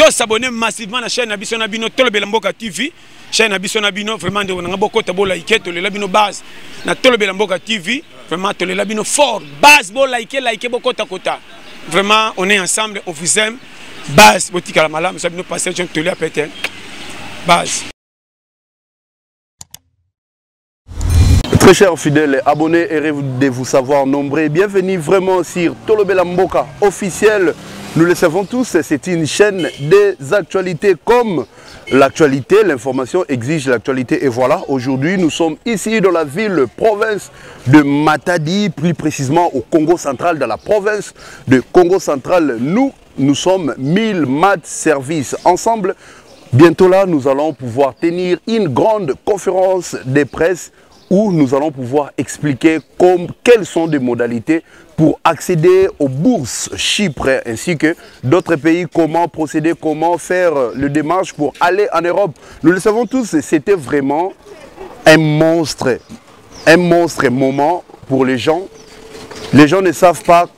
to s'abonner massivement à la chaîne Nabiso Nabino Tolobela Mboka TV. Chaîne Nabiso Nabino vraiment de on a beaucoup de like to le labino base na Tolobela Mboka TV vraiment to le labino fort base bo like beaucoup de kota. Vraiment on est ensemble, on vous aime. Base botika la malam, ça nous passer je te le péter. Base. Très chers fidèles abonnés et de vous savoir nombreux, bienvenue vraiment sur Tolobela Mboka officiel. Nous le savons tous, c'est une chaîne des actualités comme l'actualité, l'information exige l'actualité. Et voilà, aujourd'hui nous sommes ici dans la ville, province de Matadi, plus précisément au Congo central, dans la province de Congo central. Nous sommes 1000 mat services ensemble. Bientôt là, nous allons pouvoir tenir une grande conférence de presse où nous allons pouvoir expliquer quelles sont les modalités pour accéder aux bourses Chypre ainsi que d'autres pays, comment procéder, comment faire le démarche pour aller en Europe. Nous le savons tous, c'était vraiment un monstre moment pour les gens. Les gens ne savent pas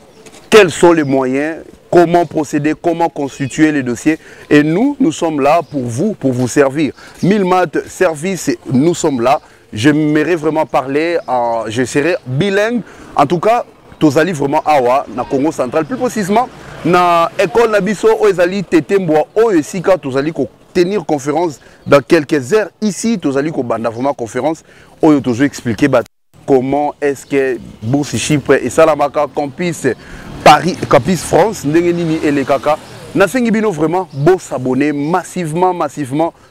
quels sont les moyens, comment procéder, comment constituer les dossiers. Et nous sommes là pour vous servir. 1000 mat services, nous sommes là. J'aimerais vraiment parler, je serai bilingue. En tout cas, tozali vraiment awa na Congo central, plus précisément na école Nabiso Oezali Tetembwa Oesika, tozali ko tenir conférence dans quelques heures ici, tozali ko banda vraiment conférence oyo tozo expliquer comment est-ce que bourse Chypre et Salamaka campus Paris, campus France ndenge nini et les kaka. Nasengi bino vraiment beau s'abonner massivement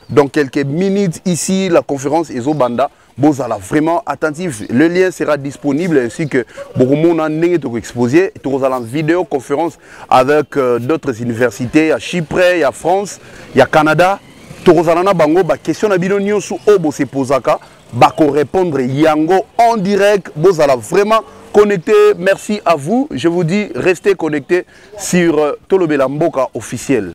dans quelques minutes ici la conférence Ezo Banda. Bozala vraiment attentif. Le lien sera disponible ainsi que beaucoup de monde a exposé. Nous allons en vidéoconférence avec d'autres universités. Il y a Chypre, il y a France, il y a Canada. Nous allons bango ba question na bino nyonso obo se posaka ba ko répondre yango en direct. Bozala vraiment connecté. Merci à vous. Je vous dis restez connectés sur Tolobela Mboka officiel.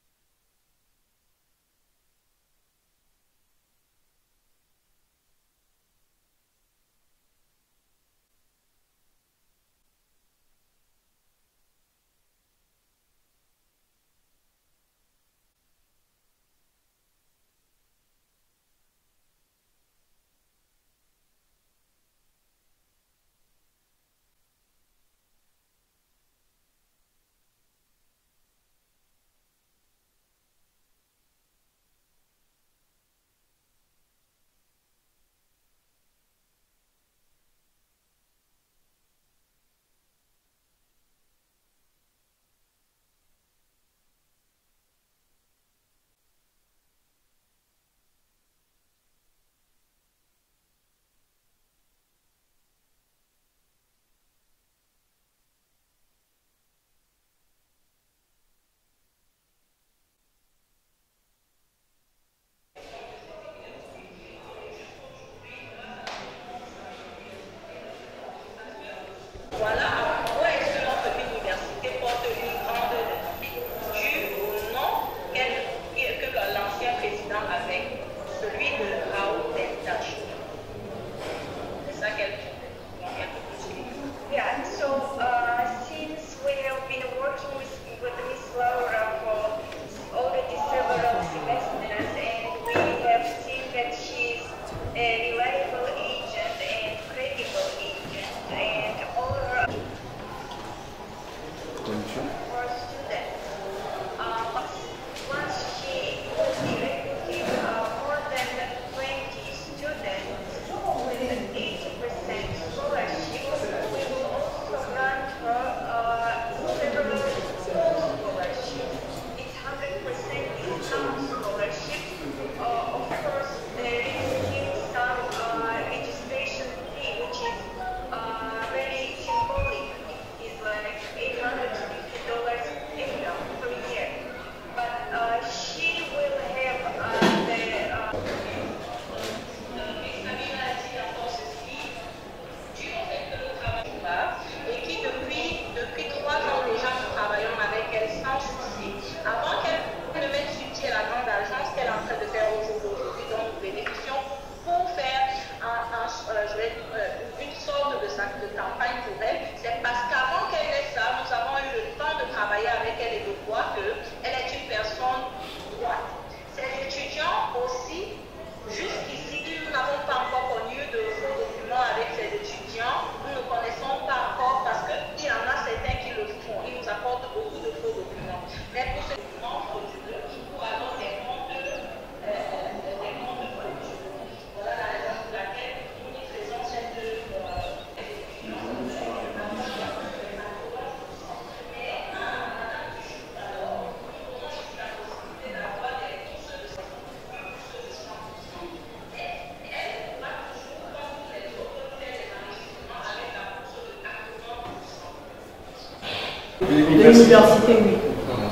De l'université, oui.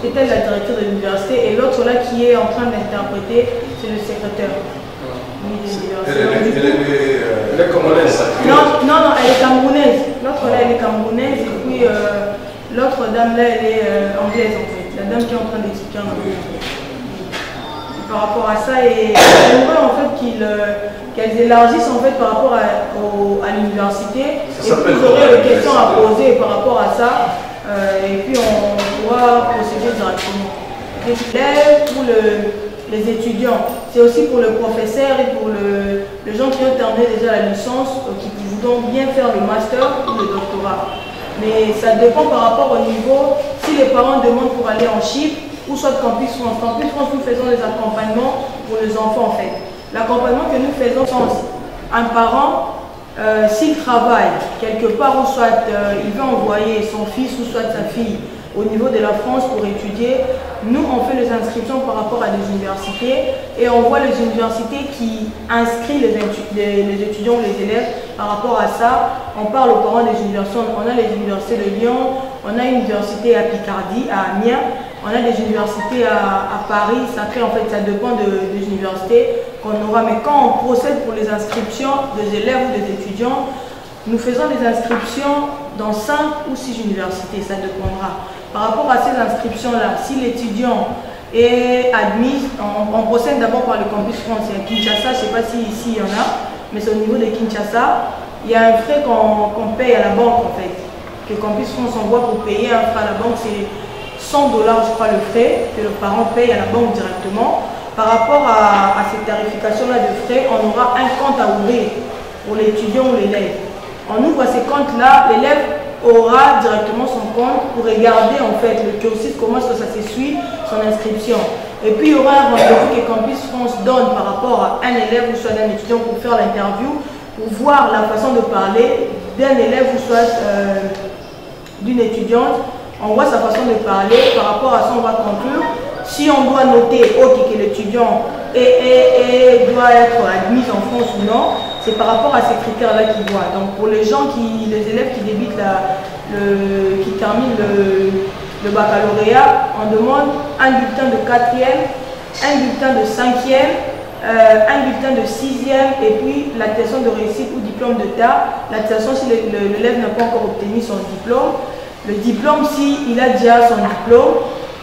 C'était la directrice de l'université et l'autre là qui est en train d'interpréter, c'est le secrétaire. Elle est congolaise. Non, elle est camerounaise. L'autre là, elle est camerounaise et puis l'autre dame là, elle est anglaise en fait. La dame qui est en train d'expliquer en anglais. Par rapport à ça, et j'aimerais en fait qu'elles élargissent en fait par rapport à l'université. Et puis vous aurez des questions à poser par rapport à ça. Et puis on pourra procéder directement. Pour les étudiants, c'est aussi pour le professeur et pour les gens qui ont terminé déjà la licence, qui voudront bien faire le master ou le doctorat. Mais ça dépend par rapport au niveau, si les parents demandent pour aller en Chypre, ou soit Campus France. Campus France, nous faisons des accompagnements pour les enfants en fait. L'accompagnement que nous faisons, un parent, s'il travaille quelque part ou soit il veut envoyer son fils ou soit sa fille au niveau de la France pour étudier, nous on fait les inscriptions par rapport à des universités et on voit les universités qui inscrivent les étudiants ou les élèves par rapport à ça. On parle aux parents des universités, on a les universités de Lyon, on a une université à Picardie, à Amiens, on a des universités à Paris, ça fait en fait, ça dépend des universités qu'on aura. Mais quand on procède pour les inscriptions des élèves ou des étudiants, nous faisons des inscriptions dans 5 ou 6 universités, ça dépendra. Par rapport à ces inscriptions-là, si l'étudiant est admis, on procède d'abord par le Campus France. Il y a Kinshasa, je ne sais pas si ici il y en a, mais c'est au niveau de Kinshasa. Il y a un frais qu'on paye à la banque en fait, que Campus France envoie pour payer un frais à la banque, c'est 100 $, je crois, le frais que le parent paye à la banque directement. Par rapport à cette tarification-là de frais, on aura un compte à ouvrir pour l'étudiant ou l'élève. On ouvre ces comptes-là, l'élève aura directement son compte pour regarder en fait le cursus, comment est-ce que ça se suit, son inscription. Et puis il y aura un rendez-vous que Campus France donne par rapport à un élève ou soit d'un étudiant pour faire l'interview, pour voir la façon de parler d'un élève ou soit d'une étudiante. On voit sa façon de parler, par rapport à ça on va conclure. Si on doit noter que l'étudiant doit être admis en France ou non, c'est par rapport à ces critères-là qu'il voit. Donc pour les élèves qui débutent, qui terminent le baccalauréat, on demande un bulletin de 4e, un bulletin de 5e, un bulletin de 6e et puis l'attestation de réussite ou diplôme d'État. L'attestation si l'élève n'a pas encore obtenu son diplôme. Le diplôme s'il a déjà son diplôme.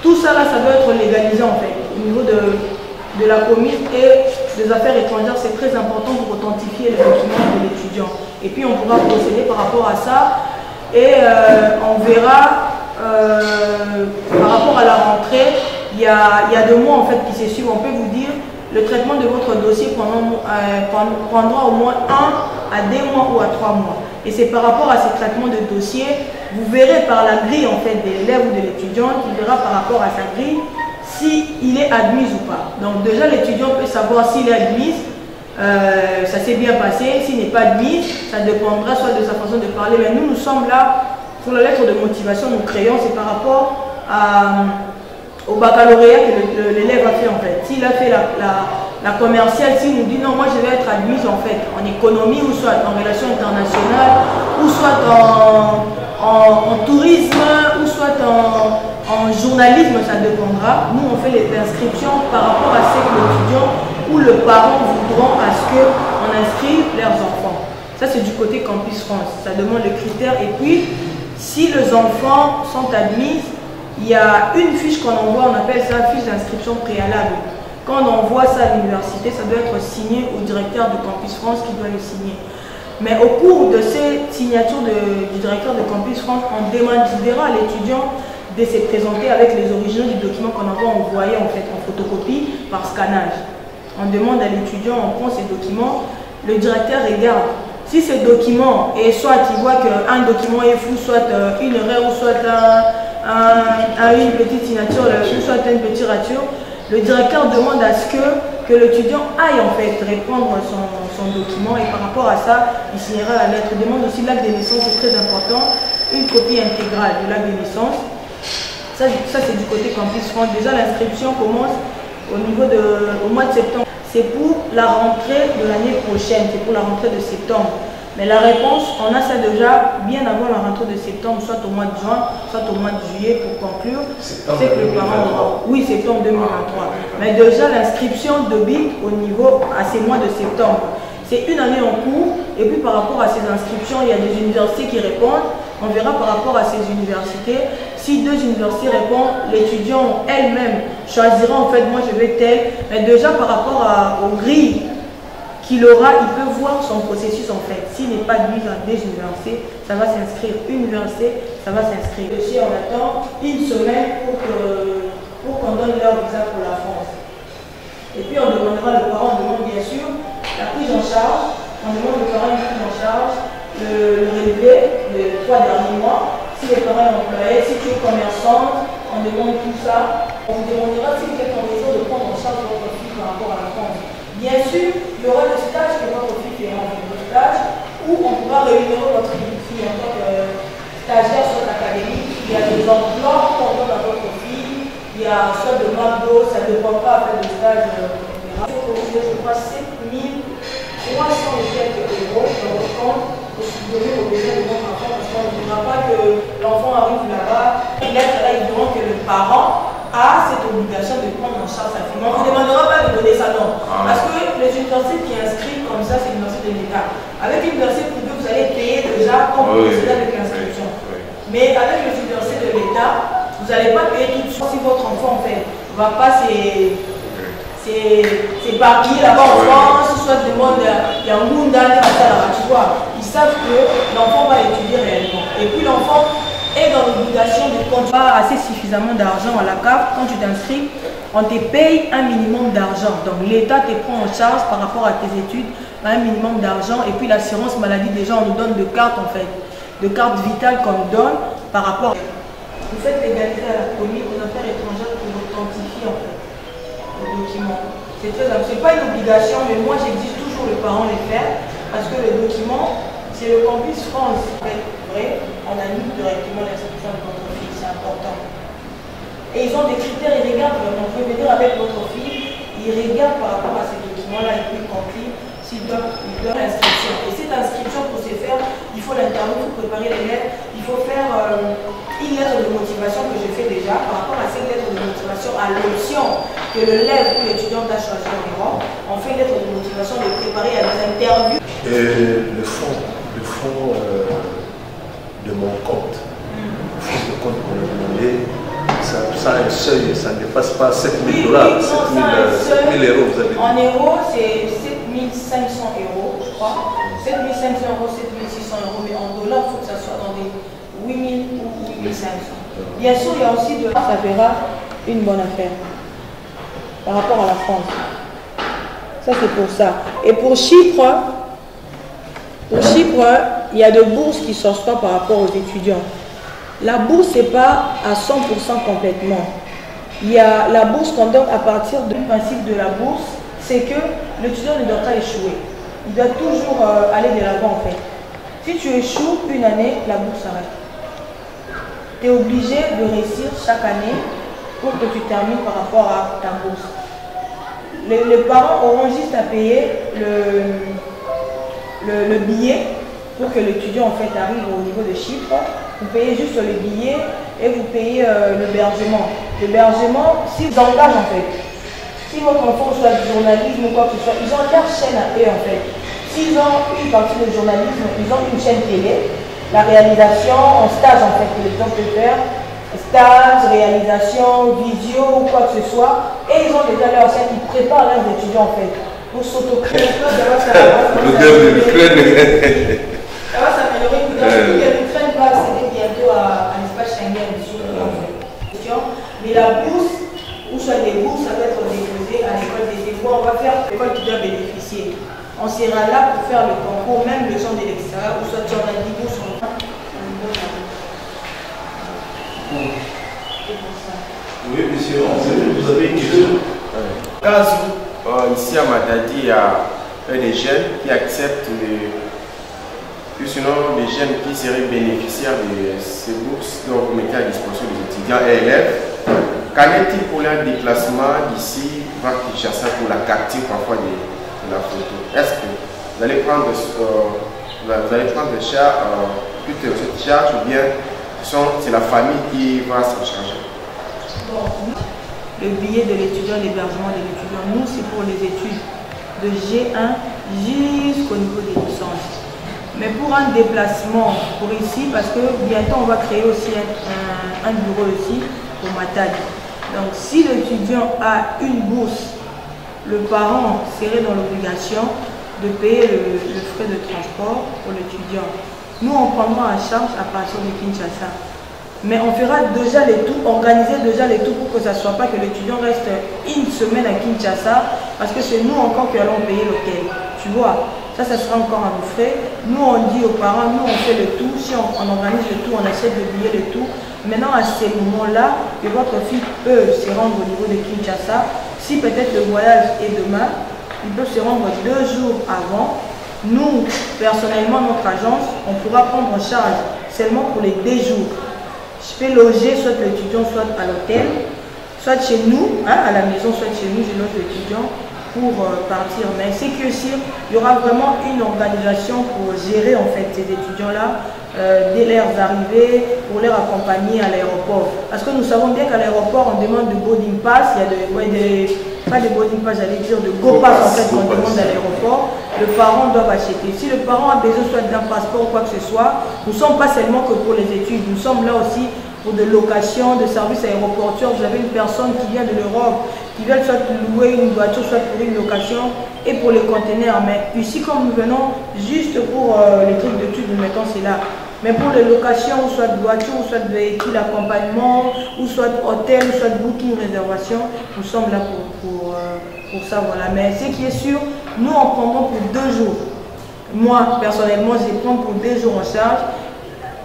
Tout ça là, ça doit être légalisé en fait au niveau de la commune et des affaires étrangères. C'est très important pour authentifier les documents de l'étudiant. Et puis on pourra procéder par rapport à ça et on verra par rapport à la rentrée. Il y a 2 mois en fait qui se suivent. On peut vous dire le traitement de votre dossier prendra au moins 1 à 2 mois ou à 3 mois. Et c'est par rapport à ces traitements de dossier, vous verrez par la grille en fait de l'élève ou de l'étudiant, qui verra par rapport à sa grille s'il est admis ou pas. Donc déjà l'étudiant peut savoir s'il est admis, ça s'est bien passé, s'il n'est pas admis, ça dépendra soit de sa façon de parler. Mais nous sommes là pour la lettre de motivation, nous créons, c'est par rapport au baccalauréat que l'élève a fait en fait. S'il a fait la commerciale, s'il nous dit non, moi je vais être admise en fait en économie ou soit en relations internationales ou soit en tourisme ou soit en journalisme, ça dépendra. Nous on fait les inscriptions par rapport à ce que l'étudiant ou le parent voudront à ce qu'on inscrive leurs enfants. Ça c'est du côté Campus France, ça demande les critères. Et puis si les enfants sont admis, il y a une fiche qu'on envoie, on appelle ça fiche d'inscription préalable. Quand on envoie ça à l'université, ça doit être signé au directeur de Campus France qui doit le signer. Mais au cours de ces signatures du directeur de Campus France, on demandera à l'étudiant de se présenter avec les originaux du document qu'on envoie envoyer en fait en photocopie par scannage. On demande à l'étudiant, on prend ces documents, le directeur regarde. Si ces documents, et soit il voit qu'un document est fou, soit une erreur, ou soit une petite signature, ou soit une petite rature, le directeur demande à ce que l'étudiant aille en fait répondre son document et par rapport à ça, il signera la lettre. Il demande aussi l'acte de naissance, c'est très important, une copie intégrale de l'acte de naissance. Ça c'est du côté Campus France. Déjà l'inscription commence au mois de septembre. C'est pour la rentrée de l'année prochaine, c'est pour la rentrée de septembre. Mais la réponse, on a ça déjà bien avant la rentrée de septembre, soit au mois de juin, soit au mois de juillet pour conclure. C'est que le parent aura. Oui, septembre 2023. Mais déjà l'inscription de BIC au niveau à ces mois de septembre. C'est une année en cours. Et puis par rapport à ces inscriptions, il y a des universités qui répondent. On verra par rapport à ces universités. Si 2 universités répondent, l'étudiant elle-même choisira en fait, moi je vais tel. Mais déjà par rapport aux grilles qu'il aura, il peut voir son processus en fait. S'il n'est pas admis dans des universités, ça va s'inscrire. Université, ça va s'inscrire. Aussi, on attend une semaine pour qu'on donne leur visa pour la France. Et puis on demandera, le parent demande bien sûr la prise en charge. On demande le parent une prise en charge, le relevé de 3 derniers mois. Si les parents sont employés, si tu es commerçante, on demande tout ça. On vous demandera si vous êtes en mesure de prendre en charge votre fille par rapport à la France. Bien sûr, il y aura le stage que votre fille fera, le stage où on pourra réunir votre fille en tant que stagiaire sur l'académie. Il y a des emplois qu'on donne à votre fille, il y a soit de McDo, ça ne dépend pas à faire des stages, etc. Je crois 7 300 et quelques euros dans le compte pour subvenir aux besoins de votre enfant parce qu'on ne dira pas que l'enfant arrive là-bas. Il est là, il demande que le parent a cette obligation de prendre en charge sa fille. On ne vous demandera pas de donner ça, non. Parce que les universités qui inscrivent comme ça, c'est l'université de l'État. Avec l'université privée, vous allez payer déjà comme vous procédez avec l'inscription. Mais avec les universités de l'État, vous n'allez pas payer tout de suite si votre enfant en fait ne va pas s'éparpiller là-bas en France, soit du monde, il y a un monde tu vois. Ils savent que l'enfant va étudier réellement. Et puis l'enfant est dans l'obligation de quand tu as assez suffisamment d'argent à la CAF, quand tu t'inscris, on te paye un minimum d'argent. Donc l'État te prend en charge par rapport à tes études, un minimum d'argent. Et puis l'assurance maladie, déjà on nous donne de cartes en fait, de cartes vitales qu'on nous donne par rapport. Vous faites l'égalité à la police aux affaires étrangères pour authentifier en fait le document. C'est très important. C'est pas une obligation, mais moi j'exige toujours le parent les faire parce que le document, c'est le campus France. En fait, vrai, on annule directement l'inscription de votre fille, c'est important. Et ils ont des critères, ils regardent vraiment. Vous pouvez venir avec votre fille, ils regardent par rapport à ces documents-là et puis ils complètent s'ils doivent l'inscription. Et cette inscription, pour se faire, il faut l'interview, il faut préparer les lettres, il faut faire une lettre de motivation que je fais déjà. Par rapport à cette lettre de motivation, à l'option que l'élève ou l'étudiant a choisi environ, on fait une lettre de motivation de préparer à des interviews. Et le fonds de mon compte, le fonds de compte qu'on a demandé, ça a un seuil, ça ne dépasse pas 7 000 $, 7 000 euros, vous avez dit. En euros, c'est 7 500 euros, je crois. 7 500 euros, 7 600 euros, mais en dollars, il faut que ça soit dans des 8 000 ou 8 500. Bien sûr, il y a aussi de... Ça verra une bonne affaire par rapport à la France. Ça, c'est pour ça. Et pour Chypre, il y a de bourses qui ne sortent pas par rapport aux étudiants. La bourse, ce n'est pas à 100% complètement. Il y a la bourse qu'on donne à partir du principe de la bourse, c'est que l'étudiant ne doit pas échouer. Il doit toujours aller de l'avant en fait. Si tu échoues une année, la bourse s'arrête. Tu es obligé de réussir chaque année pour que tu termines par rapport à ta bourse. Les parents auront juste à payer le billet pour que l'étudiant en fait arrive au niveau de Chypre. Vous payez juste le billet et vous payez l'hébergement. L'hébergement, s'ils engagent en fait, si votre enfant soit du journalisme ou quoi que ce soit, ils ont leur chaîne à eux en fait. S'ils ont une partie de journalisme, ils ont une chaîne télé, la réalisation en stage en fait, que les gens peuvent faire, stage, réalisation, vidéo ou quoi que ce soit, et ils ont déjà leur chaîne, ils préparent leurs étudiants en fait, pour s'auto-créer. Ça va s'améliorer. L'Ukraine va accéder bientôt à l'espace Schengen sur en fait. Mais la bourse, ou soit les bourses, ça va être déposé à l'école des devoirs. On va faire l'école qui doit bénéficier. On sera là pour faire le concours, même le gens de l'extérieur, ou soit tu en as 10 bourses. Oui, monsieur, vous avez une question. Ici à Matadi, il y a des jeunes qui acceptent sinon des jeunes qui seraient bénéficiaires de ces bourses dont vous mettez à disposition des étudiants et élèves. Qu'en est-il pour leur déplacement d'ici vers Kinshasa pour la capture parfois de la photo? Est-ce que vous allez prendre vous allez prendre plutôt cette charge ou bien c'est la famille qui va s'en charger? Le billet de l'étudiant, l'hébergement de l'étudiant, nous c'est pour les études de G1 jusqu'au niveau des licences. Mais pour un déplacement pour ici, parce que bientôt on va créer aussi un bureau aussi pour Matadi. Donc si l'étudiant a une bourse, le parent serait dans l'obligation de payer le frais de transport pour l'étudiant. Nous on prendra en charge à partir de Kinshasa. Mais on fera déjà les tours, organiser déjà les tours pour que ça ne soit pas que l'étudiant reste une semaine à Kinshasa, parce que c'est nous encore qui allons payer l'hôtel. Tu vois, ça sera encore à nos frais. Nous on dit aux parents, nous on fait le tour, si on organise le tour, on achète le billet, le tour. Maintenant à ces moments-là, que votre fille peut se rendre au niveau de Kinshasa, si peut-être le voyage est demain, il peut se rendre 2 jours avant. Nous, personnellement, notre agence, on pourra prendre en charge seulement pour les 2 jours. Je peux loger soit l'étudiant, soit à l'hôtel, soit chez nous, à la maison, soit chez nous, je loge l'étudiant pour partir. Mais c'est que sûr, il y aura vraiment une organisation pour gérer en fait ces étudiants-là dès leurs arrivées, pour les accompagner à l'aéroport. Parce que nous savons bien qu'à l'aéroport, on demande de boarding pass, il y a pas de boarding pass, j'allais dire de go pass en fait qu'on demande à l'aéroport. Le parent doit acheter. Si le parent a besoin soit d'un passeport ou quoi que ce soit, nous ne sommes pas seulement que pour les études, nous sommes là aussi pour de location, de services aéroportuaires. Vous avez une personne qui vient de l'Europe, qui vient soit louer une voiture, soit pour une location et pour les conteneurs. Mais ici, comme nous venons juste pour les trucs d'études, nous mettons cela. Mais pour les locations, soit de voiture, ou soit de véhicule, accompagnement, ou soit hôtel, ou soit booking, réservation, nous sommes là pour ça. Voilà. Mais ce qui est sûr, nous en prendrons pour 2 jours. Moi, personnellement, je vais prendre pour 2 jours en charge,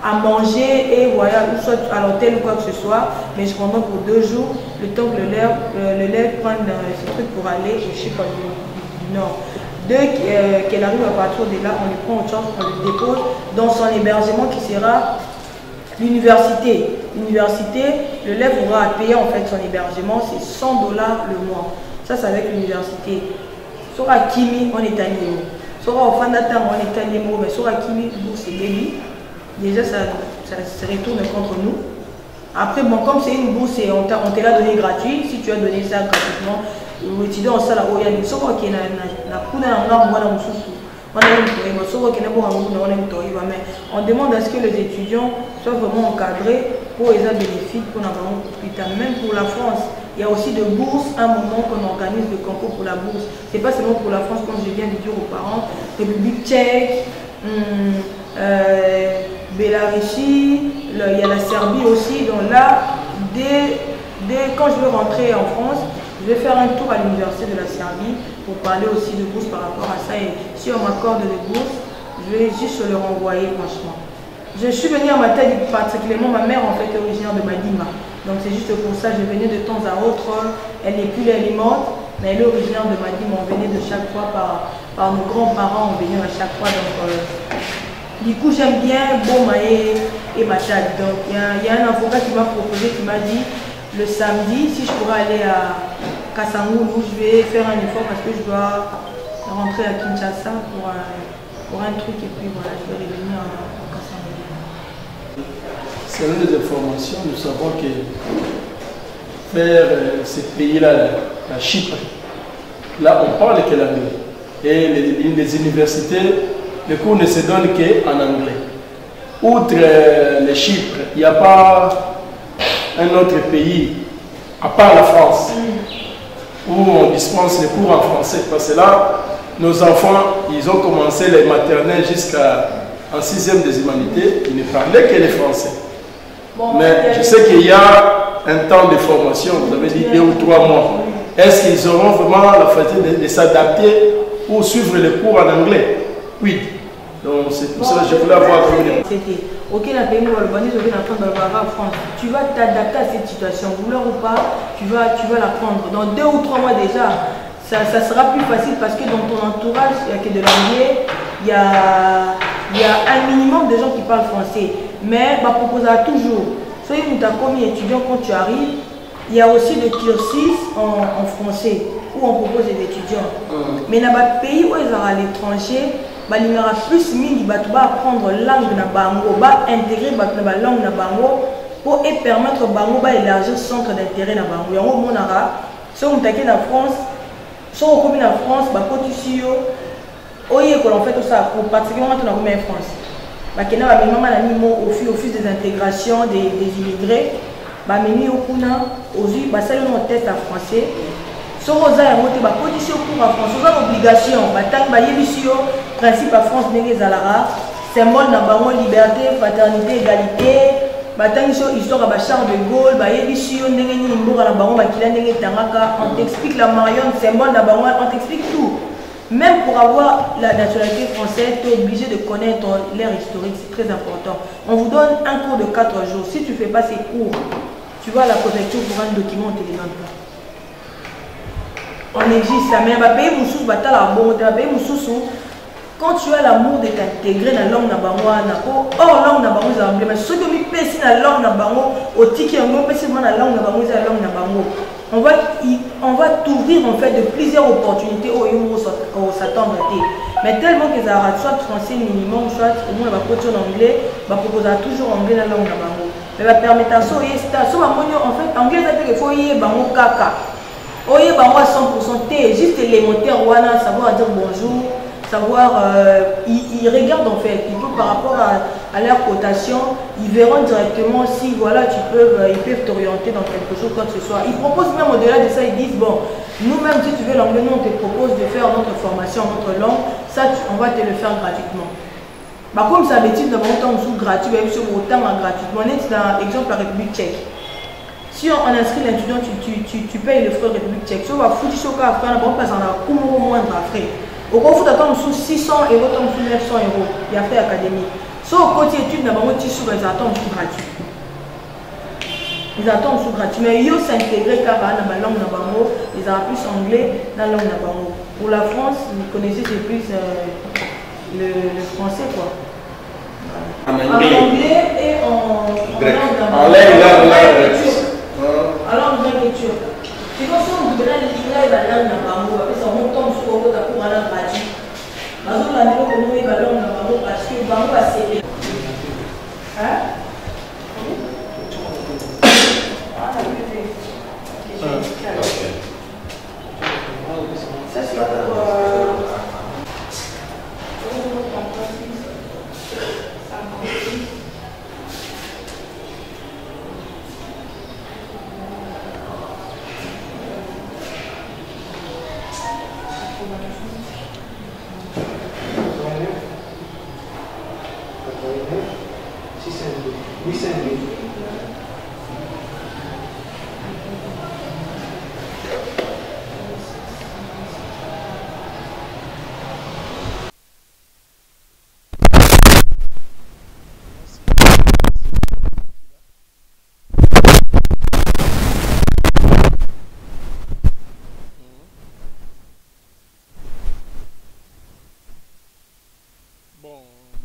à manger et voilà, ou soit à l'hôtel ou quoi que ce soit. Mais je prendrai pour 2 jours, le temps que le lait prenne ce truc pour aller au Chicago du Nord. Dès qu'elle arrive à partir de là, on le prend en charge, on le dépose dans son hébergement qui sera l'université. L'université, le lève aura à payer en fait son hébergement, c'est $100 le mois. Ça, c'est avec l'université. Sur Kimi, on est à Nemo. Sur Ofandata, on est à Nemo, mais sur Kimi, c'est Baby. Déjà, ça se retourne contre nous. Après, bon, comme c'est une bourse et on te l'a donné gratuit, si tu as donné ça gratuitement, l'étudiant en salle à Oyani, ce qui est mais on demande à ce que les étudiants soient vraiment encadrés pour les bénéfices pour même pour la France. Il y a aussi de bourses, un moment qu'on organise le concours pour la bourse. Ce n'est pas seulement pour la France, comme je viens de dire aux parents, République tchèque, Bélarussie, il y a la Serbie aussi. Donc là, quand je veux rentrer en France, je vais faire un tour à l'université de la Serbie pour parler aussi de bourse par rapport à ça. Et si on m'accorde des bourses, je vais juste le renvoyer franchement. Je suis venue à Matadi particulièrement, ma mère en fait est originaire de Madima. Donc c'est juste pour ça, je venais de temps à autre. Elle n'est plus là, elle est morte, mais elle est originaire de Madima. On venait de chaque fois par nos grands-parents, on venait à chaque fois. Donc, du coup, j'aime bien Boma et Matadi. Donc il y a un avocat qui m'a proposé, qui m'a dit le samedi, si je pourrais aller à Kasangoulou, je vais faire un effort parce que je dois rentrer à Kinshasa pour un truc et puis voilà, je vais revenir à Kasangoulou. Selon les informations, nous savons que vers ce pays-là, la Chypre, là on parle que l'anglais. Et les universités, les cours ne se donnent qu'en anglais. Outre les Chypre, il n'y a pas un autre pays, à part la France, où on dispense les cours en français. Parce que là, nos enfants, ils ont commencé les maternelles jusqu'en 6e des humanités, ils ne parlaient que les français. Bon, mais je sais qu'il y a un temps de formation, vous avez dit 2 ou 3 mois. Est-ce qu'ils auront vraiment la facilité de s'adapter ou suivre les cours en anglais? Oui. Donc c'est pour ça que je voulais avoir c'était aucun pays où l'urbanisme vient apprendre en France. Tu vas t'adapter à cette situation, vouloir ou pas, tu vas l'apprendre. Dans 2 ou 3 mois déjà, ça sera plus facile parce que dans ton entourage, il n'y a que de l'anglais, il y a un minimum de gens qui parlent français. Mais ma proposera toujours, soyez nous t'as commis étudiant quand tu arrives, il y a aussi des cursus en français où on propose des étudiants. Mais dans les pays où ils sont à l'étranger, balingara plus mingi bato apprendre langue na bango, intégrer bato na langue na bango pour permettre bango élargir centre d'intérêt na bango. Yango monara si on t'aquille na France, si on commune na France, bakotisio oye que l'on fait tout ça pour particulièrement dans la France. Bakena ba maman la mimo office des intégrations des immigrés, ba meni okuna ozu ba sali no test en français. So rosa ya moté ba condition pour en France, oza obligation, ba tang ba yebisio principe à France ndenge zalara, symbole na bango liberté, fraternité, égalité. Ba tang so histoire ba Charles de Gaulle, ba yebisio ndenge ni mboka na bango ba kila ndenge tangaka, on t'explique la Marion, symbole na bango, on t'explique tout. Même pour avoir la nationalité française, tu es obligé de connaître l'ère historique, c'est très important. On vous donne un cours de 4 jours. Si tu ne fais pas ces cours, tu vas à la préfecture pour un document, on ne te demande pas. On exige ça, mais on va payer mon sous, quand tu as l'amour de t'intégrer dans la langue nabangoana, or langue nabango c'est emblème, mais ceux qui ont mis PC dans la langue nabango, au ticket en gros, PC dans la langue nabango c'est la langue nabango. On va t'ouvrir en fait de plusieurs opportunités au s'attendre à tes. Mais tellement que ça aura soit français minimum, soit au moins va proposer en anglais, va proposer toujours anglais dans la langue nabango. Mais va permettre à ça, en fait, anglais ça fait qu'il faut y bango kaka. Oye bango à 100% T, juste élémentaire wana, savoir dire bonjour. Savoir, ils regardent en fait, ils peuvent, par rapport à leur cotation, ils verront directement si voilà, ils peuvent t'orienter dans quelque chose, quoi que ce soit. Ils proposent même au-delà de ça, ils disent bon, nous-mêmes si tu veux l'anglais, nous on te propose de faire notre formation en notre langue, ça on va te le faire gratuitement. Bah, comme ça, l'habitude d'avoir autant de sous gratuit, même sur autant gratuitement. On est dans l'exemple la République tchèque. Si on inscrit l'étudiant, tu payes le frais de République tchèque. Si on va foutre sur le frais, on passe en a au moindre frais. Au gros, il attend sous 600 €, attend sous 900 €. Il y a fait académique. Sauf au côté études, ils attendent sous gratuit. Ils attendent sous gratuit. Mais ils s'intégrer car dans la langue nabango, ils ont plus anglais dans la langue nabango. Pour la France, vous connaissez c'est plus le français quoi. En anglais et en langue d'écriture. Si vous avez la langue nabango, ça retombe sur le pour aller gratuit. Parce que la langue nabango parce que bango a cédé. Hein? Ça c'est pour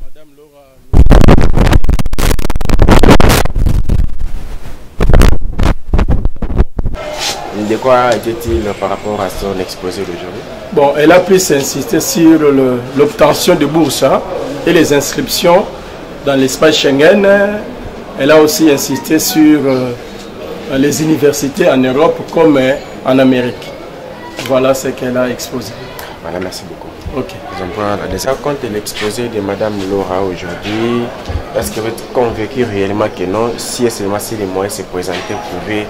Madame Laura. De quoi était-il par rapport à son exposé d'aujourd'hui? Bon, elle a plus insisté sur l'obtention de bourses et les inscriptions dans l'espace Schengen. Elle a aussi insisté sur les universités en Europe comme en Amérique. Voilà ce qu'elle a exposé. Voilà, merci beaucoup. Ok. Quand l'exposé de Madame Laura aujourd'hui, est-ce que vous êtes convaincu réellement que non, si et seulement si les moyens se présentaient, vous pouvez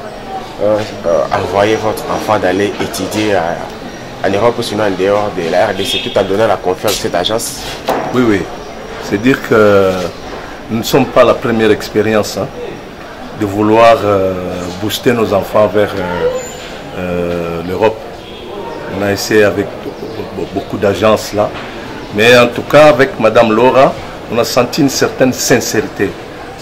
envoyer votre enfant d'aller étudier en Europe ou sinon en dehors de la RDC, tout a donné la confiance de cette agence? Oui, oui. C'est-à-dire que nous ne sommes pas la première expérience de vouloir booster nos enfants vers l'Europe. On a essayé avec beaucoup d'agences là. Mais en tout cas, avec Madame Laura, on a senti une certaine sincérité.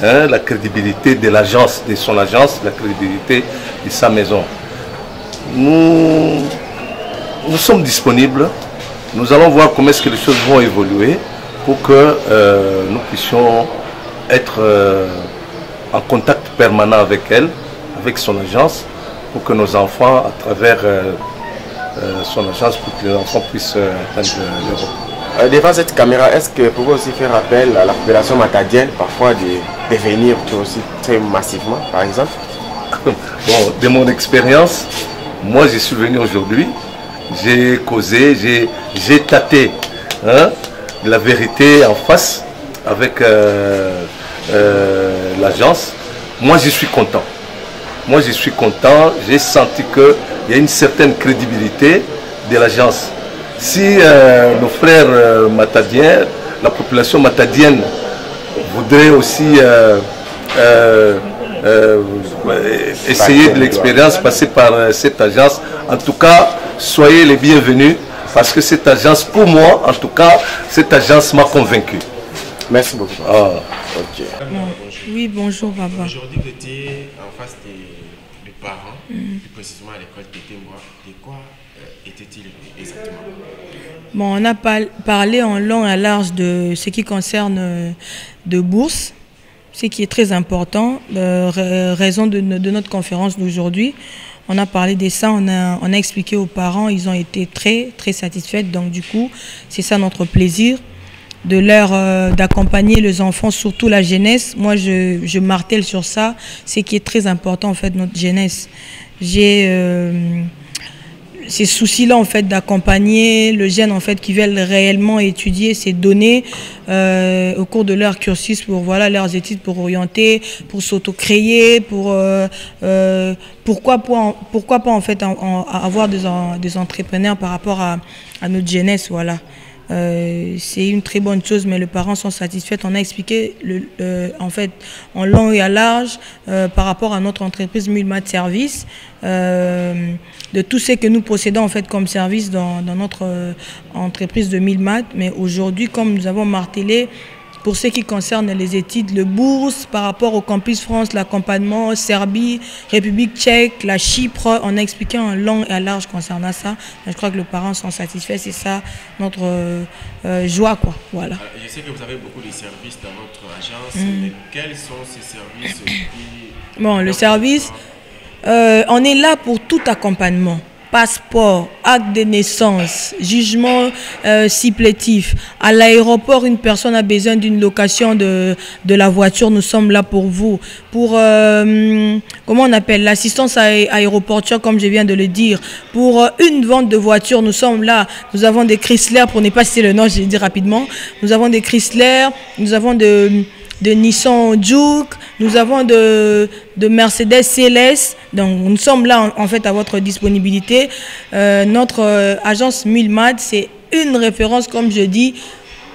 La crédibilité de l'agence, de son agence, la crédibilité de sa maison. Nous sommes disponibles. Nous allons voir comment est-ce que les choses vont évoluer pour que nous puissions être en contact permanent avec elle, avec son agence, pour que nos enfants, à travers son agence, pour que les enfants puissent atteindre l'Europe. Devant cette caméra, est-ce que vous pouvez aussi faire appel à la population matadienne, parfois de venir aussi très massivement, par exemple? Bon, de mon expérience, moi je suis venu aujourd'hui, j'ai causé, j'ai tâté la vérité en face avec l'agence. Moi je suis content. Moi je suis content, j'ai senti qu'il y a une certaine crédibilité de l'agence. Si nos frères matadiens, la population matadienne voudrait aussi essayer de l'expérience, passer par cette agence, en tout cas, soyez les bienvenus, parce que cette agence, pour moi, en tout cas, cette agence m'a convaincu. Merci beaucoup. Okay. Oui, bonjour papa. Aujourd'hui, vous étiez en face des parents, plus précisément à l'école Tétémbois. De quoi était-il exactement? Bon, on a parlé en long et large de ce qui concerne de bourse, ce qui est très important, raison de notre conférence d'aujourd'hui. On a parlé de ça, on a expliqué aux parents, ils ont été très satisfaits. Donc du coup, c'est ça notre plaisir, d'accompagner les enfants, surtout la jeunesse. Moi, je martèle sur ça, ce qui est très important en fait, notre jeunesse. J'ai ces soucis-là en fait d'accompagner le jeune en fait qui veulent réellement étudier ces données au cours de leur cursus pour voilà leurs études, pour orienter, pour s'auto-créer, pourquoi pas en fait avoir des entrepreneurs par rapport à notre jeunesse, voilà. C'est une très bonne chose, mais les parents sont satisfaits. On a expliqué en fait en long et à large par rapport à notre entreprise Milmat Service, de tout ce que nous possédons en fait comme service dans notre entreprise de Milmat. Mais aujourd'hui, comme nous avons martelé, pour ce qui concerne les études, le bourse par rapport au Campus France, l'accompagnement, Serbie, République tchèque, la Chypre, on a expliqué en long et à large concernant ça. Je crois que les parents sont satisfaits, c'est ça notre joie, quoi. Voilà. Je sais que vous avez beaucoup de services dans votre agence, mais quels sont ces services qui... Bon, le service, on est là pour tout accompagnement. Passeport, acte de naissance, jugement supplétif. À l'aéroport, une personne a besoin d'une location de la voiture. Nous sommes là pour vous. Pour, comment on appelle, l'assistance aéroportuaire, comme je viens de le dire. Pour une vente de voiture, nous sommes là. Nous avons des Chrysler, pour ne pas citer le nom, je vais dire rapidement. Nous avons des Chrysler, nous avons de Nissan Juke, nous avons de Mercedes CLS. Donc nous sommes là en fait à votre disponibilité. Notre agence Milmat, c'est une référence, comme je dis,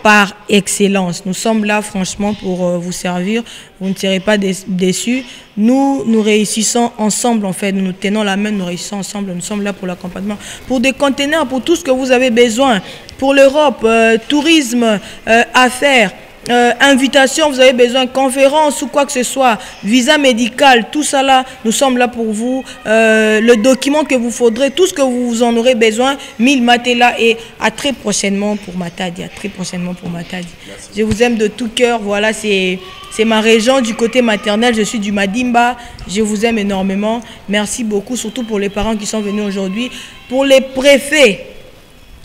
par excellence. Nous sommes là franchement pour vous servir. Vous ne serez pas déçus. Nous réussissons ensemble en fait. Nous nous tenons la main, nous réussissons ensemble. Nous sommes là pour l'accompagnement, pour des conteneurs, pour tout ce que vous avez besoin. Pour l'Europe, tourisme, affaires. Invitation, vous avez besoin de conférence ou quoi que ce soit, visa médical, tout ça là, nous sommes là pour vous. Le document que vous faudrez, tout ce que vous en aurez besoin, Milmat est là et à très prochainement pour Matadi. À très prochainement pour Matadi. Je vous aime de tout cœur. Voilà, c'est ma région du côté maternel. Je suis du Madimba. Je vous aime énormément. Merci beaucoup, surtout pour les parents qui sont venus aujourd'hui. Pour les préfets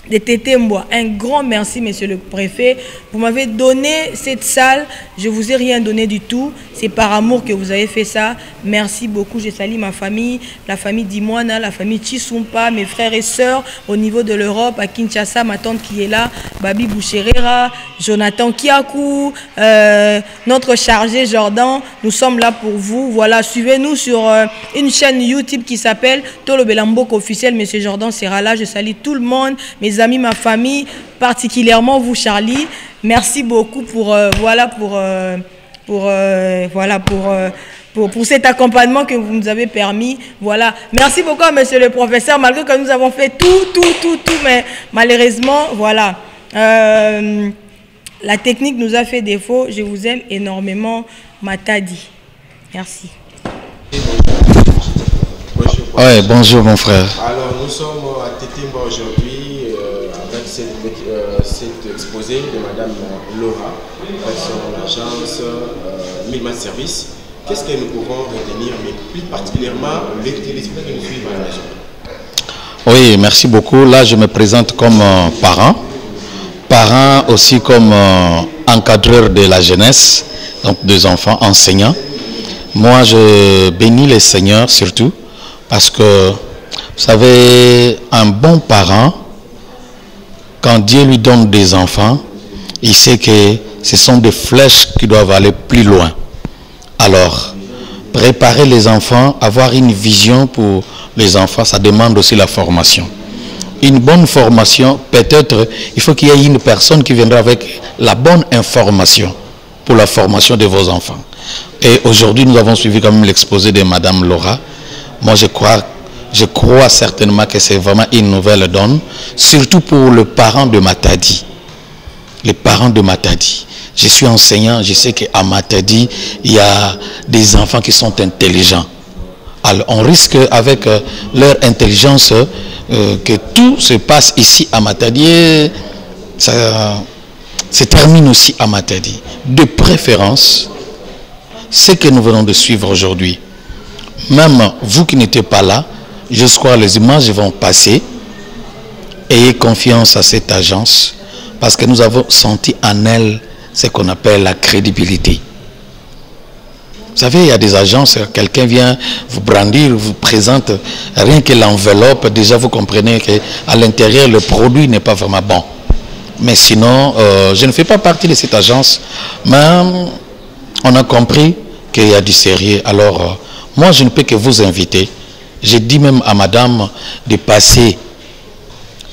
de Tétémbois, un grand merci, monsieur le préfet. Vous m'avez donné cette salle, je ne vous ai rien donné du tout. C'est par amour que vous avez fait ça. Merci beaucoup. Je salue ma famille, la famille Dimouana, la famille Chisumpa, mes frères et sœurs au niveau de l'Europe, à Kinshasa, ma tante qui est là, Babi Boucherera, Jonathan Kiakou, notre chargé Jordan. Nous sommes là pour vous. Voilà, suivez-nous sur une chaîne YouTube qui s'appelle Tolobela Mboka officiel. Monsieur Jordan sera là. Je salue tout le monde, mes amis, ma famille, particulièrement vous, Charlie. Merci beaucoup pour pour cet accompagnement que vous nous avez permis. Voilà. Merci beaucoup à monsieur le professeur, malgré que nous avons fait tout, mais malheureusement, voilà. La technique nous a fait défaut. Je vous aime énormément, Matadi. Merci. Oui, bonjour mon frère. Alors nous sommes à Tétémbois aujourd'hui avec cet exposé de Madame Laura sur l'agence Milmat Service. Qu'est-ce que nous pouvons retenir, mais plus particulièrement les téléspectateurs que nous suivent à la maison? Oui, merci beaucoup. Là, je me présente comme parent. parent aussi comme encadreur de la jeunesse, donc des enfants, enseignants. Moi, je bénis les seigneurs surtout parce que, vous savez, un bon parent, quand Dieu lui donne des enfants, il sait que ce sont des flèches qui doivent aller plus loin. Alors, préparer les enfants, avoir une vision pour les enfants, ça demande aussi la formation. Une bonne formation, peut-être, il faut qu'il y ait une personne qui viendra avec la bonne information pour la formation de vos enfants. Et aujourd'hui, nous avons suivi quand même l'exposé de Madame Laura. Moi, je crois certainement que c'est vraiment une nouvelle donne, surtout pour le parent de Matadi. Les parents de Matadi. Je suis enseignant, je sais qu'à Matadi, il y a des enfants qui sont intelligents. Alors, on risque avec leur intelligence que tout se passe ici à Matadi et ça se termine aussi à Matadi. De préférence, ce que nous venons de suivre aujourd'hui, même vous qui n'étiez pas là, je crois que les images vont passer. Ayez confiance à cette agence parce que nous avons senti en elle ce qu'on appelle la crédibilité. Vous savez, il y a des agences, quelqu'un vient vous brandir, vous présente rien que l'enveloppe, déjà vous comprenez qu'à l'intérieur, le produit n'est pas vraiment bon. Mais sinon, je ne fais pas partie de cette agence, mais on a compris qu'il y a du sérieux. Alors, moi, je ne peux que vous inviter. J'ai dit même à madame de passer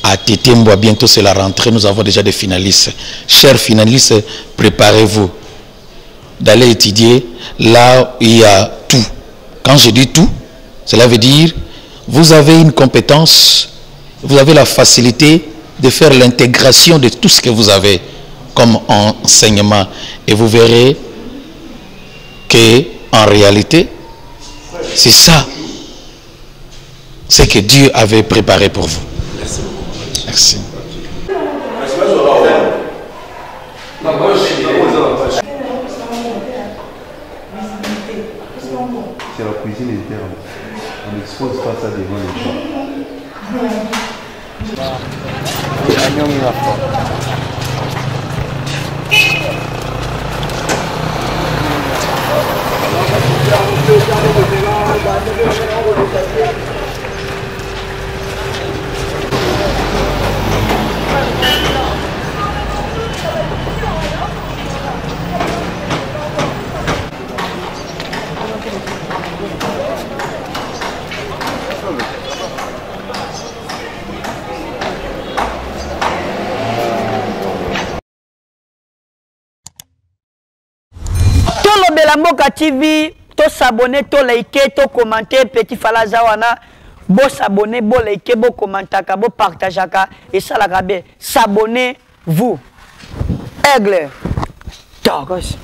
à Tétémboa, bientôt c'est la rentrée, nous avons déjà des finalistes. Chers finalistes, préparez-vous d'aller étudier là où il y a tout. Quand je dis tout, cela veut dire vous avez une compétence, vous avez la facilité de faire l'intégration de tout ce que vous avez comme enseignement et vous verrez que en réalité c'est ça ce que Dieu avait préparé pour vous. Merci. C'est la cuisine interne. On n'expose pas ça devant les gens. Mboka TV, to s'abonner, to liker, to commenter, petit falaza wana, bo s'abonner, bo liker, bo commenter, bo partager, et ça la gabe, s'abonnez-vous. Aigle. Togos.